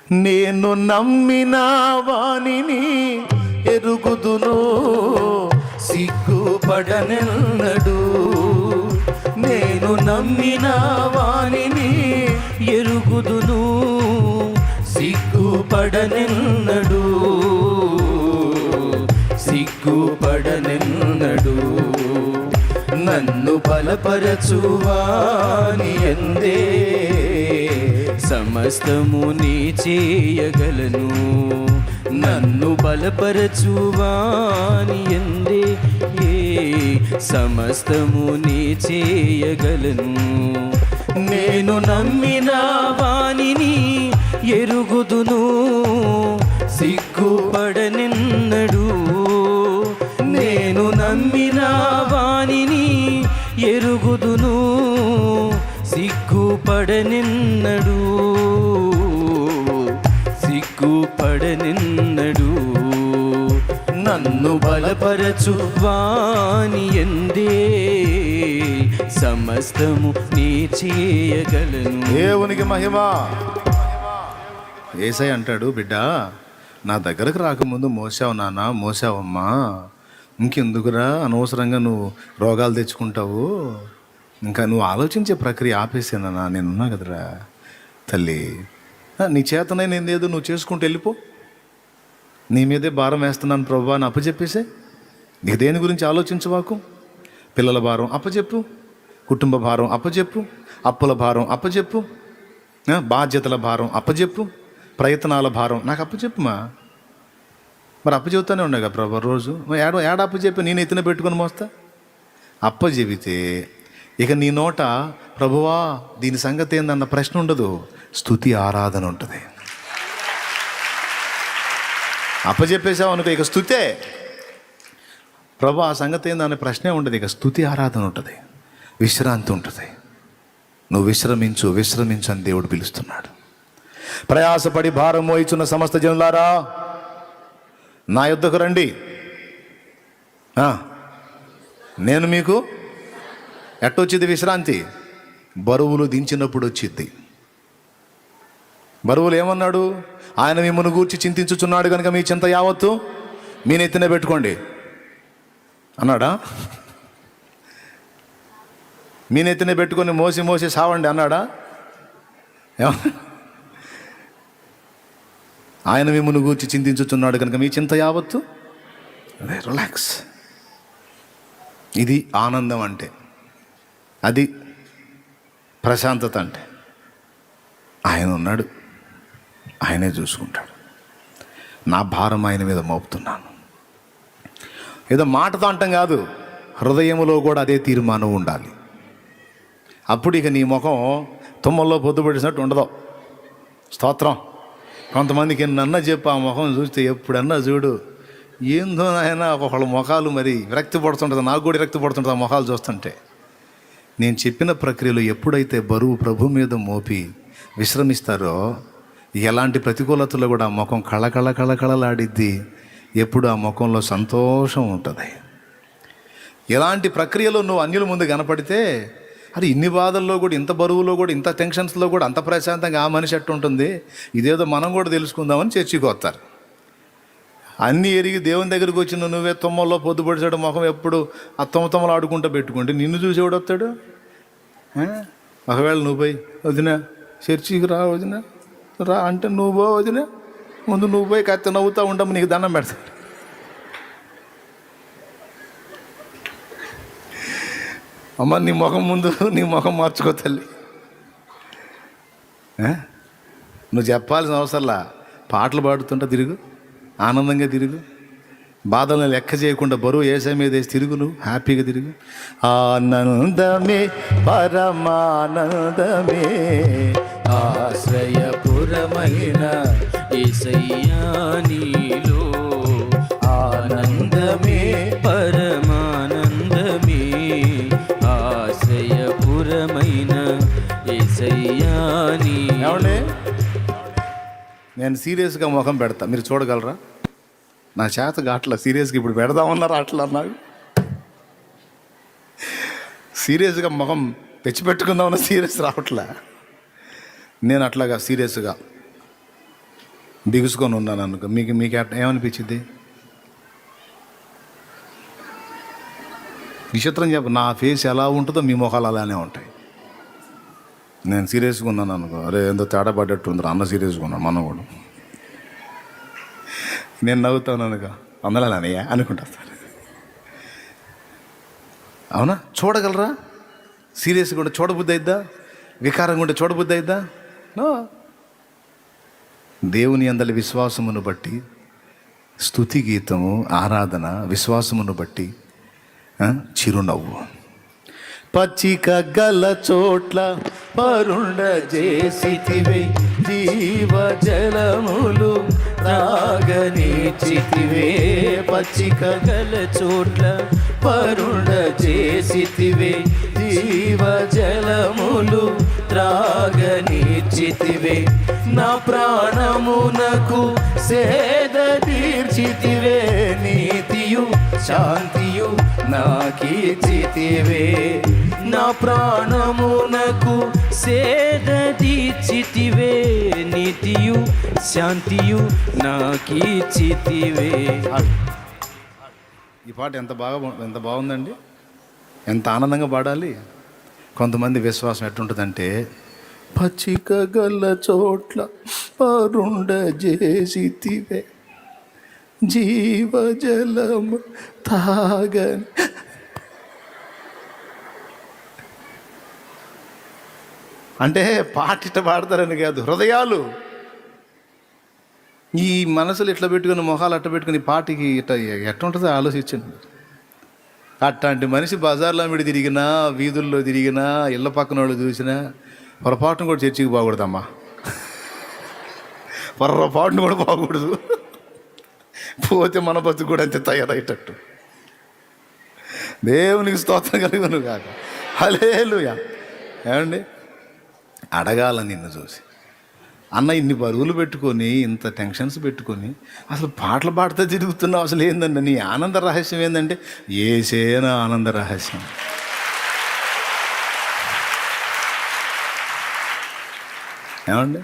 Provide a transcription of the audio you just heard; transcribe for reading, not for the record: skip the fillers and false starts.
నేను నమ్మిన వానిని ఎరుగుదును, సిగ్గుపడనెన్నడు. నేను నమ్మిన వానిని ఎరుగుదును, సిగ్గుపడనెన్నడు, సిగ్గుపడనెన్నడు. నన్ను బలపరచువాని యందే సమస్తము నీ చేయగలను. నన్ను బలపరచువాని యందే సమస్తము నీ చేయగలను. నేను నమ్మిన వానిని ఎరుగుదును, సిగ్గుపడనెన్నడు. నేను నమ్మిన వానిని ఎరుగుదును, సిగ్గుపడనెన్నడు, సిగ్గుపడనెన్నడు. నన్ను బలపరచు వాని యందే సమస్తము నీ చేయగలను. దేవునికి మహిమ. యేసయ్య అంటాడు, బిడ్డ నా దగ్గరకు రాకముందు మోసావు నాన్న, మోసావమ్మా, ఇంకెందుకురా అనవసరంగా నువ్వు రోగాలు తెచ్చుకుంటావు, ఇంకా నువ్వు ఆలోచించే ప్రక్రియ ఆపేసానన్నా, నేనున్నా కదరా తల్లి, నీ చేతనైనా ఏదో నువ్వు చేసుకుంటూ వెళ్ళిపో, నీ మీదే భారం వేస్తున్నాను ప్రభు అని అప్పచెప్పేసే. నీకు దేని గురించి ఆలోచించవాకు. పిల్లల భారం అప్పచెప్పు, కుటుంబ భారం అప్పచెప్పు, అప్పుల భారం అప్పచెప్పు, బాధ్యతల భారం అప్పచెప్పు, ప్రయత్నాల భారం నాకు అప్పచెప్పుమా. మరి అప్పచెబుతానే ఉన్నాయి కదా ప్రభు రోజు. ఏడ అప్పచెప్పి నేను ఎత్తున పెట్టుకొని మోస్తా. అప్పచెబితే ఇక నీ నోట ప్రభువా దీని సంగతి ఏందన్న ప్రశ్న ఉండదు, స్తుతి ఆరాధన ఉంటుంది. అప్పచెప్పేసావు అనుకో ఇక స్తుతే. ప్రభు ఆ సంగతి ఏందనే ప్రశ్నే ఉండదు, ఇక స్తుతి ఆరాధన ఉంటుంది, విశ్రాంతి ఉంటుంది. నువ్వు విశ్రమించు, విశ్రమించు అని దేవుడు పిలుస్తున్నాడు. ప్రయాసపడి భారం మోయిచున్న సమస్త జనులారా నా యొద్దకు రండి, నేను మీకు ఎట్టొచ్చింది విశ్రాంతి? బరువులు దించినప్పుడు వచ్చింది. బరువులు ఏమన్నాడు? ఆయన మిమ్మల్ని గూర్చి చింతించుచున్నాడు కనుక మీ చింత యావత్తు మీ నెత్తిన పెట్టుకోండి అన్నాడా? మీ నెత్తిన పెట్టుకొని మోసి మోసి సావండి అన్నాడా? ఆయన మిమ్మల్ని గూర్చి చింతించుచున్నాడు కనుక మీ చింత యావత్తు రిలాక్స్. ఇది ఆనందం అంటే, అది ప్రశాంతత అంటే. ఆయన ఉన్నాడు, ఆయనే చూసుకుంటాడు. నా భారం ఆయన మీద మోపుతున్నాను. ఏదో మాటతో అంటాం కాదు, హృదయంలో కూడా అదే తీర్మానం ఉండాలి. అప్పుడు ఇక నీ ముఖం తుమ్మల్లో పొద్దుపడినట్టు ఉండదు. స్తోత్రం. కొంతమందికి ఎన్నన్నా చెప్పి ఆ ముఖం చూస్తే ఎప్పుడన్నా చూడు ఏందో ఆయన ఒకళ్ళ ముఖాలు మరి విరక్తి పడుతుంటుంది. నాకు కూడా విరక్తి పడుతుంటుంది ఆ ముఖాలు చూస్తుంటే. నేను చెప్పిన ప్రక్రియలో ఎప్పుడైతే బరువు ప్రభు మీద మోపి విశ్రమిస్తారో ఎలాంటి ప్రతికూలతలో కూడా ఆ ముఖం కళకళ కళకళలాడిద్ది. ఎప్పుడు ఆ ముఖంలో సంతోషం ఉంటుంది. ఎలాంటి ప్రక్రియలో నువ్వు అన్యుల ముందు కనపడితే అది ఇన్ని బాధల్లో కూడా, ఇంత బరువులో కూడా, ఇంత టెన్షన్స్లో కూడా అంత ప్రశాంతంగా ఆ మనిషి ఎట్టు ఉంటుంది, ఇదేదో మనం కూడా తెలుసుకుందామని చర్చికి వస్తారు. అన్నీ ఎరిగి దేవుని దగ్గరికి వచ్చిన నువ్వే తుమ్మల్లో పొద్దుపడిచాడు ముఖం ఎప్పుడు ఆ తుమ్మలు ఆడుకుంటూ పెట్టుకుంటే నిన్ను చూసేవాడు వస్తాడు. ఒకవేళ నువ్వు పోయి వదినా చర్చికి రా వదినా రా అంటే నువ్వు పో వదినా, ముందు నువ్వు పోయి కత్తి నవ్వుతూ ఉంటాము, నీకు దండం పెడతాడు. అమ్మ నీ ముఖం ముందు నీ ముఖం మార్చుకో తల్లి. నువ్వు చెప్పాల్సిన అవసరంలా, పాటలు పాడుతుంటా తిరుగు, ఆనందంగా తిరుగు, బాధలను లెక్క చేయకుండా బరువు ఏసై మీద వేసి తిరుగు, నువ్వు హ్యాపీగా తిరుగు. ఆనందమే పరమానందమే ఆశ్రయపురమైన యేసయ్యా నీలో, ఆనందమే పరమానందమే ఆశ్రయపురమైన యేసయ్యా నీలో. నేను సీరియస్గా ముఖం పెడతా, మీరు చూడగలరా? నా చేత అట్లా సీరియస్గా ఇప్పుడు పెడదామన్నారు అట్లా నాకు సీరియస్గా ముఖం తెచ్చిపెట్టుకుందామన్న సీరియస్ రావట్లే. నేను అట్లాగా సీరియస్గా బిగుసుకొని ఉన్నాను అనుకో, మీకు ఏమనిపించింది? విచిత్రం చెప్ప, నా ఫేస్ ఎలా ఉంటుందో మీ మొహాలు అలానే ఉంటాయి. నేను సీరియస్గా ఉన్నాను అనుకో, అరే ఎంతో తేడా పడ్డట్టు అన్న సీరియస్గా ఉన్నాను, మనం కూడా. నేను నవ్వుతాను అనుకో, అందలానయ్యా అనుకుంటా. అవునా? చూడగలరా? సీరియస్గా ఉంటే చూడబుద్ధి అయిద్దా? వికారంగా ఉంటే చూడబుద్ధి అయిద్దా? నో. దేవుని అందలి విశ్వాసమును బట్టి స్తుతి గీతము, ఆరాధన, విశ్వాసమును బట్టి చిరునవ్వు. పచ్చిక గల చోట్ల పరుండ చేసితివే, జీవ జలములు త్రాగనీచితివే. పచ్చిక గల చోట్ల పరుండ చేసితివే, జీవ జలములు త్రాగనీచితివే. నా ప్రాణమునకు సేద తీర్చితివే, నీతియు శాంతియు నాకీచితివే. నా ప్రాణమునకు సేద తీర్చితివే, నీతియు శాంతియు నాకీచితివే. ఈ పాట ఎంత బాగుందండి, ఎంత ఆనందంగా పాడాలి. కొంతమంది విశ్వాసం ఎట్టుంటుందంటే, పచ్చిక గల చోట్ల పరుండ చేసితివే, జీవజలము తాగని. అంటే పాట ఇట్ట పాడతారని కాదు, హృదయాలు ఈ మనసులు ఇట్లా పెట్టుకుని, మొహాలు అట్ట పెట్టుకుని పాటికి ఎట్టుంటుందో ఆలోచించండి. అట్లాంటి మనిషి బజార్లో మిడి తిరిగినా, వీధుల్లో తిరిగినా, ఇళ్ళ పక్కన వాళ్ళు చూసినా పొరపాటును కూడా చర్చికి పోకూడదమ్మా. పొరపాటును కూడా పోకూడదు. పోతే మన బతుకు కూడా అంతే తయారయ్యేటట్టు. దేవునికి స్తోత్రం కలుగును కాక. హల్లెలూయా. ఏమండి, అడగాల నిన్ను చూసి, అన్న ఇన్ని బరువులు పెట్టుకొని, ఇంత టెన్షన్స్ పెట్టుకొని అసలు పాటలు పాడుతూ తిరుగుతున్నావు, అసలు ఏందండి నీ ఆనంద రహస్యం? ఏంటంటే యేసేన ఆనంద రహస్యం. ఏమండి,